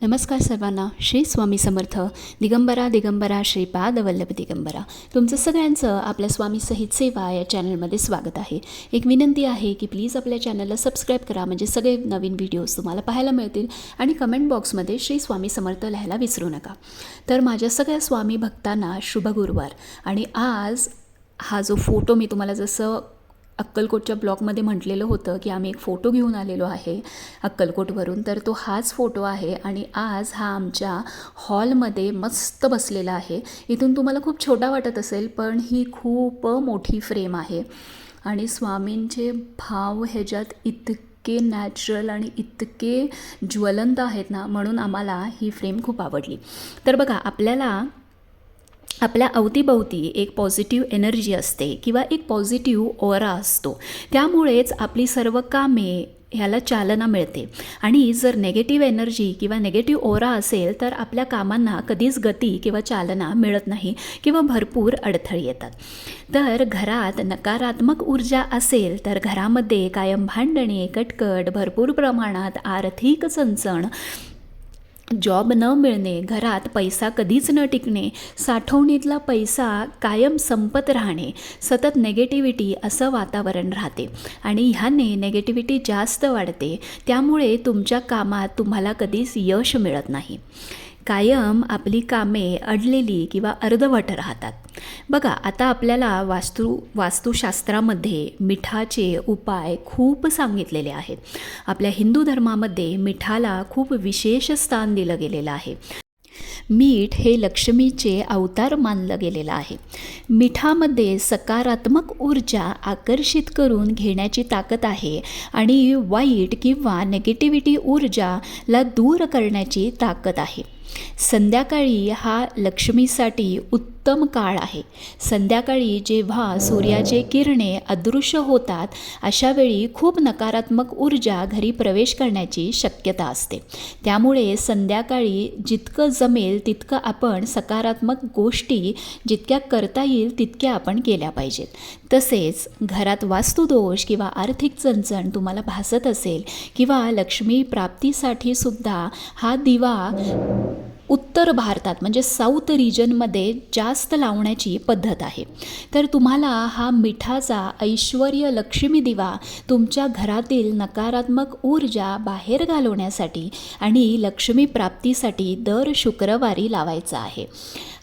नमस्कार सर्वांना. श्री स्वामी समर्थ. दिगंबरा दिगंबरा श्रीपाद वल्लभ दिगंबरा. तुमचं सगळ्यांचं आपल्या स्वामी सहित सेवा या चॅनलमध्ये स्वागत आहे. एक विनंती आहे की प्लीज आपल्या चॅनलला सबस्क्राईब करा, म्हणजे सगळे नवीन व्हिडिओज तुम्हाला पाहायला मिळतील. आणि कमेंट बॉक्समध्ये श्री स्वामी समर्थ लिहायला विसरू नका. तर माझ्या सगळ्या स्वामी भक्तांना शुभ गुरुवार. आणि आज हा जो फोटो मी तुम्हाला जसं अक्कलकोटच्या ब्लॉगमध्ये म्हटलेलं होतं की आम्ही एक फोटो घेऊन आलेलो आहे अक्कलकोटवरून, तर तो हाच फोटो आहे. आणि आज हा आमच्या हॉलमध्ये मस्त बसलेला आहे. इथून तुम्हाला खूप छोटा वाटत असेल, पण ही खूप मोठी फ्रेम आहे. आणि स्वामींचे भाव ह्याच्यात इतके नॅचरल आणि इतके ज्वलंत आहेत ना, म्हणून आम्हाला ही फ्रेम खूप आवडली. तर बघा, आपल्या अवतीभवती एक पॉझिटिव्ह एनर्जी असते किंवा एक पॉझिटिव्ह ओरा असतो. त्यामुळेच आपली सर्व कामे ह्याला चालना मिळते. आणि जर नेगेटिव्ह एनर्जी किंवा नेगेटिव्ह ओरा असेल तर आपल्या कामांना कधीच गती किंवा चालना मिळत नाही किंवा भरपूर अडथळे येतात. तर घरात नकारात्मक ऊर्जा असेल तर घरामध्ये कायम भांडणे, कटकट, भरपूर प्रमाणात आर्थिक चणचण, जॉब न मिळणे, घरात पैसा कधीच न टिकणे, साठवणीतला पैसा कायम संपत राहणे, सतत नेगेटिव्हिटी असं वातावरण राहते. आणि ह्याने नेगेटिव्हिटी जास्त वाढते. त्यामुळे तुमच्या कामात तुम्हाला कधीच यश मिळत नाही. कायम आपली कामे अडलेली किंवा अर्धवट राहतात. बघा, आता आपल्याला वास्तुशास्त्रामध्ये मिठाचे उपाय खूप सांगितलेले आहेत. आपल्या हिंदू धर्मामध्ये मिठाला खूप विशेष स्थान दिलं गेलेलं आहे. मीठ हे लक्ष्मीचे अवतार मानलं गेलेलं आहे. मिठामध्ये सकारात्मक ऊर्जा आकर्षित करून घेण्याची ताकद आहे आणि वाईट किंवा नेगेटिव्हिटी ऊर्जाला दूर करण्याची ताकद आहे. संध्याकाळी हा लक्ष्मीसाठी उत्तम काळ आहे. संध्याकाळी जेव्हा सूर्याचे किरणे अदृश्य होतात, अशा वेळी खूप नकारात्मक ऊर्जा घरी प्रवेश करण्याची शक्यता असते. त्यामुळे संध्याकाळी जितकं जमेल तितकं आपण सकारात्मक गोष्टी जितक्या करता येईल तितक्या आपण केल्या पाहिजेत. तसेच घरात वास्तुदोष किंवा आर्थिक चणचण तुम्हाला भासत असेल किंवा लक्ष्मी प्राप्तीसाठी सुद्धा हा दिवा उत्तर भारतात म्हणजे साऊथ रिजनमध्ये जास्त लावण्याची पद्धत आहे. तर तुम्हाला हा मिठाचा ऐश्वर्य लक्ष्मी दिवा तुमच्या घरातील नकारात्मक ऊर्जा बाहेर घालवण्यासाठी आणि लक्ष्मी प्राप्तीसाठी दर शुक्रवारी लावायचा आहे.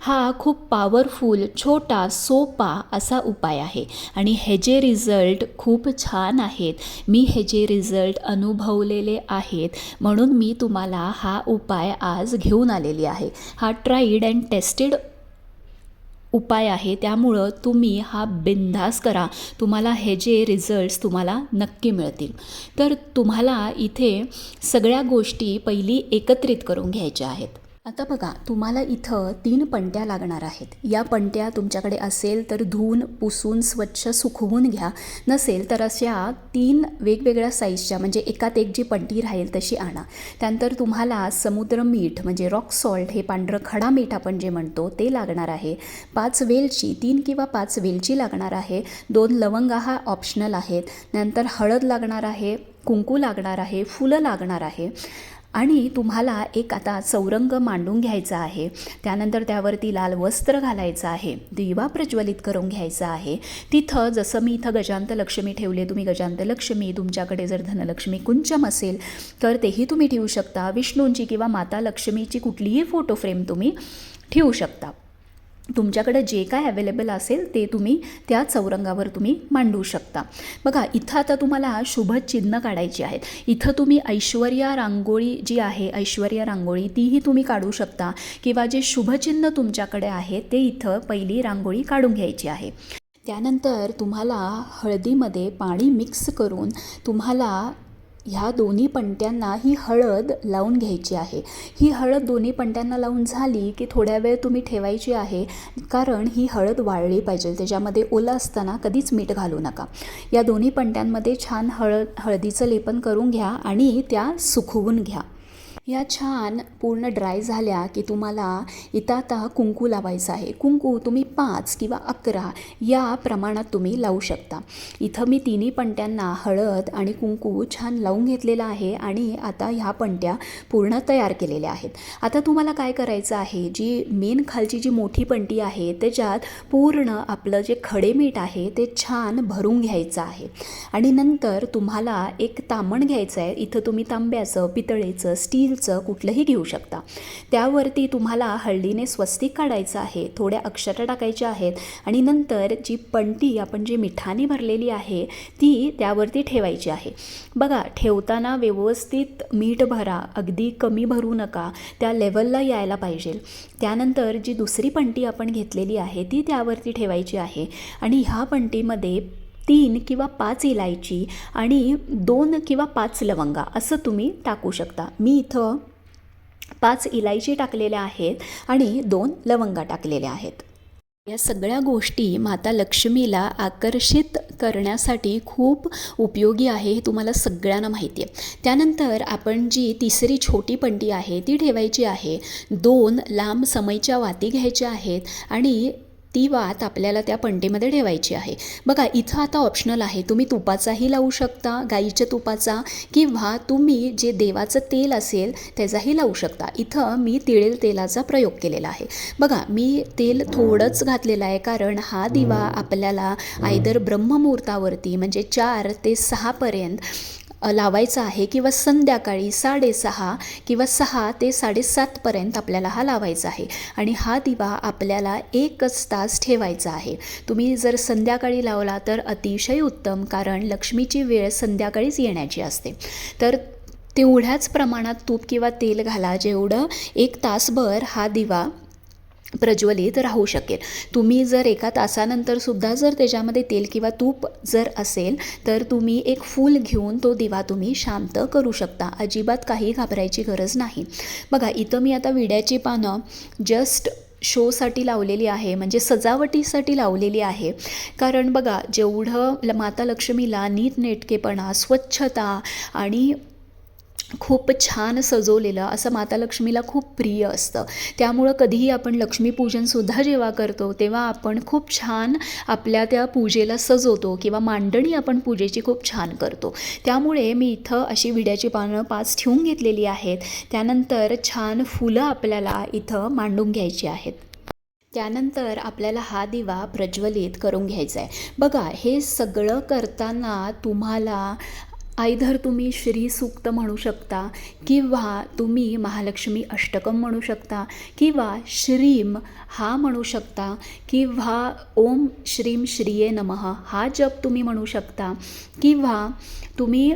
हा खूप पॉवरफुल, छोटा, सोपा असा उपाय आहे आणि ह्याचे रिझल्ट खूप छान आहेत. मी ह्याचे रिझल्ट अनुभवलेले आहेत, म्हणून मी तुम्हाला हा उपाय आज घेऊन आलेली आहे. हा ट्राईड अँड टेस्टेड उपाय आहे, त्यामुळं तुम्ही हा बिनधास्त करा. तुम्हाला ह्याचे रिझल्ट्स तुम्हाला नक्की मिळतील. तर तुम्हाला इथे सगळ्या गोष्टी पहिली एकत्रित करून घ्यायच्या आहेत. आता बघा, तुम्हाला इथं 3 पणत्या लागणार आहेत. या पणत्या तुमच्याकडे असेल तर धुवून पुसून स्वच्छ सुकवून घ्या. नसेल तर अशा 3 वेगवेगळ्या साईजच्या म्हणजे एकात एक जी पणती राहील तशी आणा. त्यानंतर तुम्हाला समुद्र मीठ म्हणजे रॉक सॉल्ट, हे पांढरं खडा मीठ आपण जे म्हणतो ते लागणार आहे. 5 वेलची, 3 किंवा 5 वेलची लागणार आहे. 2 लवंगा हा ऑप्शनल आहेत. नंतर हळद लागणार आहे, कुंकू लागणार आहे, फुलं लागणार आहे. आणि तुम्हाला एक आता चौरंग मांडून घ्यायचा आहे. त्यानंतर त्यावरती लाल वस्त्र घालायचं आहे. दिवा प्रज्वलित करून घ्यायचा आहे. तिथं जसं मी इथं गजांत लक्ष्मी ठेवले, तुम्ही गजांत लक्ष्मी, तुमच्याकडे जर धनलक्ष्मी कुंचम असेल तर तेही तुम्ही ठेवू शकता. विष्णूंची किंवा माता लक्ष्मीची कुठलीही फोटो फ्रेम तुम्ही ठेवू शकता. तुमच्याकडे जे काय अवेलेबल असेल ते तुम्ही त्या चौरंगावर तुम्ही मांडू शकता. बघा, इथं आता तुम्हाला शुभ चिन्ह काढायची आहेत. इथं तुम्ही ऐश्वर्या रांगोळी जी आहे, ऐश्वर्या रांगोळी तीही तुम्ही काढू शकता किंवा जे शुभचिन्ह तुमच्याकडे आहे ते इथं पहिली रांगोळी काढून घ्यायची आहे. त्यानंतर तुम्हाला हळदीमध्ये पाणी मिक्स करून तुम्हाला ह्या दोन्ही पणत्यांना ही हळद लावून घ्यायची आहे. ही हळद दोन्ही पणत्यांना लावून झाली की थोड्या वेळ तुम्ही ठेवायची आहे, कारण ही हळद वाळली पाहिजे. त्याच्यामध्ये ओलं असताना कधीच मीठ घालू नका. या दोन्ही पणत्यांमध्ये छान हळदीचं लेपन करून घ्या आणि त्या सुकवून घ्या. या छान पूर्ण ड्राय झाल्या की तुम्हाला इथं आता कुंकू लावायचं आहे. कुंकू तुम्ही 5 किंवा 11 या प्रमाणात तुम्ही लावू शकता. इथं मी तिन्ही पणत्यांना हळद आणि कुंकू छान लावून घेतलेलं आहे आणि आता ह्या पणत्या पूर्ण तयार केलेल्या आहेत. आता तुम्हाला काय करायचं आहे, जी मेन खालची जी मोठी पणती आहे त्याच्यात पूर्ण आपलं जे खडे मीठ आहे ते छान भरून घ्यायचं आहे. आणि नंतर तुम्हाला एक तामण घ्यायचं आहे. इथं तुम्ही तांब्याचं, पितळेचं, स्टीलचं कुठलंही घेऊ शकता. त्यावरती तुम्हाला हळदीने स्वस्तिक काढायचं आहे, थोड्या अक्षता टाकायच्या आहेत आणि नंतर जी पणती आपण जी मिठाने भरलेली आहे ती त्यावरती ठेवायची आहे. बघा, ठेवताना व्यवस्थित मीठ भरा, अगदी कमी भरू नका, त्या लेवलला यायला पाहिजे. त्यानंतर जी दुसरी पणती आपण घेतलेली आहे ती त्यावरती ठेवायची आहे आणि ह्या पणतीमध्ये 3 किंवा 5 इलायची आणि 2 किंवा 5 लवंगा असं तुम्ही टाकू शकता. मी इथं 5 इलायची टाकलेल्या आहेत आणि 2 लवंगा टाकलेल्या आहेत. या सगळ्या गोष्टी माता लक्ष्मीला आकर्षित करण्यासाठी खूप उपयोगी आहे, हे तुम्हाला सगळ्यांना माहिती आहे. त्यानंतर आपण जी तिसरी छोटी पणती आहे ती ठेवायची आहे. 2 लांब समईच्या वाती घ्यायच्या आहेत आणि ती वात आपल्याला त्या पणतीमध्ये ठेवायची आहे. बघा, इथं आता ऑप्शनल आहे, तुम्ही तुपाचाही लावू शकता, गाईच्या तुपाचा, किंवा तुम्ही जे देवाचं तेल असेल त्याचाही लावू शकता. इथं मी तिळेल तेलाचा प्रयोग केलेला आहे. बघा, मी तेल थोडंच घातलेलं आहे कारण हा दिवा आपल्याला आयदर ब्रह्ममुहूर्तावरती म्हणजे 4 ते 6 लावायचा आहे किंवा संध्याकाळी 6:30 किंवा 6 ते 7:30 आपल्याला हा लावायचा आहे. आणि हा दिवा आपल्याला 1 तास ठेवायचा आहे. तुम्ही जर संध्याकाळी लावला तर अतिशय उत्तम, कारण लक्ष्मीची वेळ संध्याकाळीच येण्याची असते. तर तेवढ्याच प्रमाणात तूप किंवा तेल घाला जेवढं 1 तासभर हा दिवा प्रज्वलित राहू शकेल. तुम्ही जर 1 तासानंतरसुद्धा जर त्याच्यामध्ये तेल किंवा तूप जर असेल तर तुम्ही एक फूल घेऊन तो दिवा तुम्ही शांत करू शकता. अजिबात काही घाबरायची गरज नाही. बघा, इथं मी आता विड्याची पानं जस्ट शोसाठी लावलेली आहे, म्हणजे सजावटीसाठी लावलेली आहे. कारण बघा, जेवढं माता लक्ष्मीला नीटनेटकेपणा, स्वच्छता आणि खूप छान सजवलेलं असं माता लक्ष्मीला खूप प्रिय असतं. त्यामुळं कधीही आपण लक्ष्मीपूजनसुद्धा जेव्हा करतो तेव्हा आपण खूप छान आपल्या त्या पूजेला सजवतो किंवा मांडणी आपण पूजेची खूप छान करतो. त्यामुळे मी इथं अशी विड्याची पानं 5 ठेवून घेतलेली आहेत. त्यानंतर छान फुलं आपल्याला इथं मांडून घ्यायची आहेत. त्यानंतर आपल्याला हा दिवा प्रज्वलित करून घ्यायचा आहे. बघा, हे सगळं करताना तुम्हाला आयधर तुम्ही श्री सूक्त म्हणू शकता किंवा तुम्ही महालक्ष्मी अष्टकम म्हणू शकता किंवा श्रीम हा म्हणू शकता किंवा ओम श्रीम श्रीये नमः हा जप तुम्ही म्हणू शकता किंवा तुम्ही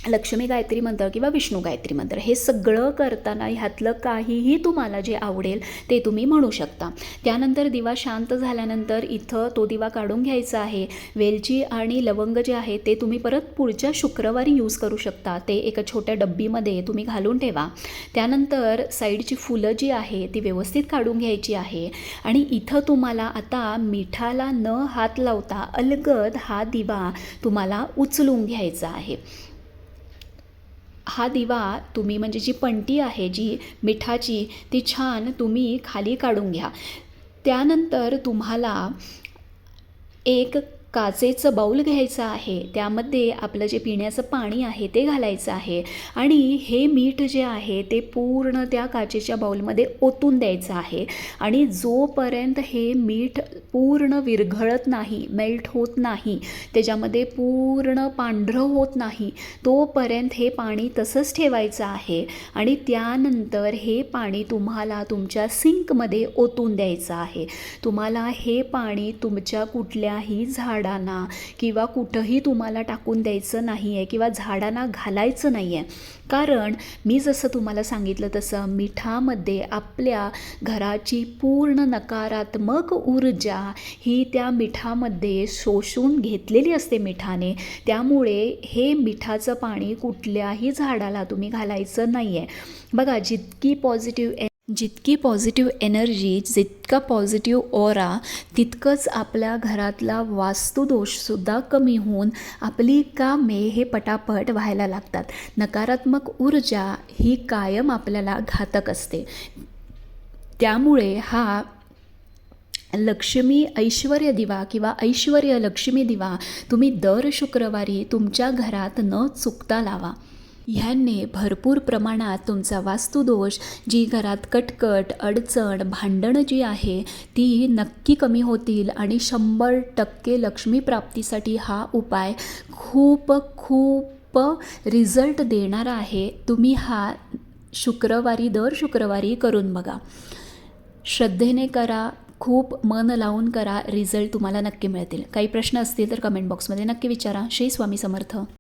लक्ष्मी गायत्री मंत्र किंवा विष्णू गायत्री मंत्र, हे सगळं करताना ह्यातलं काहीही तुम्हाला जे आवडेल ते तुम्ही म्हणू शकता. त्यानंतर दिवा शांत झाल्यानंतर इथं तो दिवा काढून घ्यायचा आहे. वेलची आणि लवंग जे आहे ते तुम्ही परत पुढच्या शुक्रवारी यूज करू शकता. ते एका छोट्या डब्बीमध्ये तुम्ही घालून ठेवा. त्यानंतर साईडची फुलं जी आहे ती व्यवस्थित काढून घ्यायची आहे आणि इथं तुम्हाला आता मिठाला न हात लावता अलगद हा दिवा तुम्हाला उचलून घ्यायचा आहे. हा दिवा तुम्ही म्हणजे जी पणती आहे जी मिठाची ती छान तुम्ही खाली काढून घ्या. त्यानंतर तुम्हाला एक काचेचं बाऊल घ्यायचं आहे. त्यामध्ये आपलं जे पिण्याचं पाणी आहे ते घालायचं आहे आणि हे मीठ जे आहे ते पूर्ण त्या काचेच्या बाऊलमध्ये ओतून द्यायचं आहे. आणि जोपर्यंत हे मीठ पूर्ण विरघळत नाही, मेल्ट होत नाही, त्याच्यामध्ये पूर्ण पांढरं होत नाही, तोपर्यंत हे पाणी तसंच ठेवायचं आहे. आणि त्यानंतर हे पाणी तुम्हाला तुमच्या सिंकमध्ये ओतून द्यायचं आहे. तुम्हाला हे पाणी तुमच्या कुठल्याही झाडांना किंवा कुठंही तुम्हाला टाकून द्यायचं नाही आहे किंवा झाडांना घालायचं नाही आहे. कारण मी जसं तुम्हाला सांगितलं तसं मिठामध्ये आपल्या घराची पूर्ण नकारात्मक ऊर्जा ही त्या मिठामध्ये शोषून घेतलेली असते मिठाने. त्यामुळे हे मिठाचं पाणी कुठल्याही झाडाला तुम्ही घालायचं नाही आहे. बघा, जितकी पॉझिटिव्ह जितकी पॉझिटिव्ह एनर्जी, जितका पॉझिटिव्ह ऑरा, तितकंच आपल्या घरातला वास्तुदोषसुद्धा कमी होऊन आपली कामे हे पटापट व्हायला लागतात. नकारात्मक ऊर्जा ही कायम आपल्याला घातक असते. त्यामुळे हा लक्ष्मी ऐश्वर्य दिवा किंवा ऐश्वर्य लक्ष्मी दिवा तुम्ही दर शुक्रवारी तुमच्या घरात न चुकता लावा. ह्याने भरपूर प्रमाणात तुमचा वास्तुदोष, जी घरात कटकट, अडचण, भांडणं जी आहे ती नक्की कमी होतील आणि 100% लक्ष्मी प्राप्तीसाठी हा उपाय खूप खूप रिझल्ट देणारा आहे. तुम्ही हा दर शुक्रवारी करून बघा. श्रद्धेने करा, खूप मन लावून करा, रिझल्ट तुम्हाला नक्की मिळतील. काही प्रश्न असतील तर कमेंट बॉक्समध्ये नक्की विचारा. श्री स्वामी समर्थ.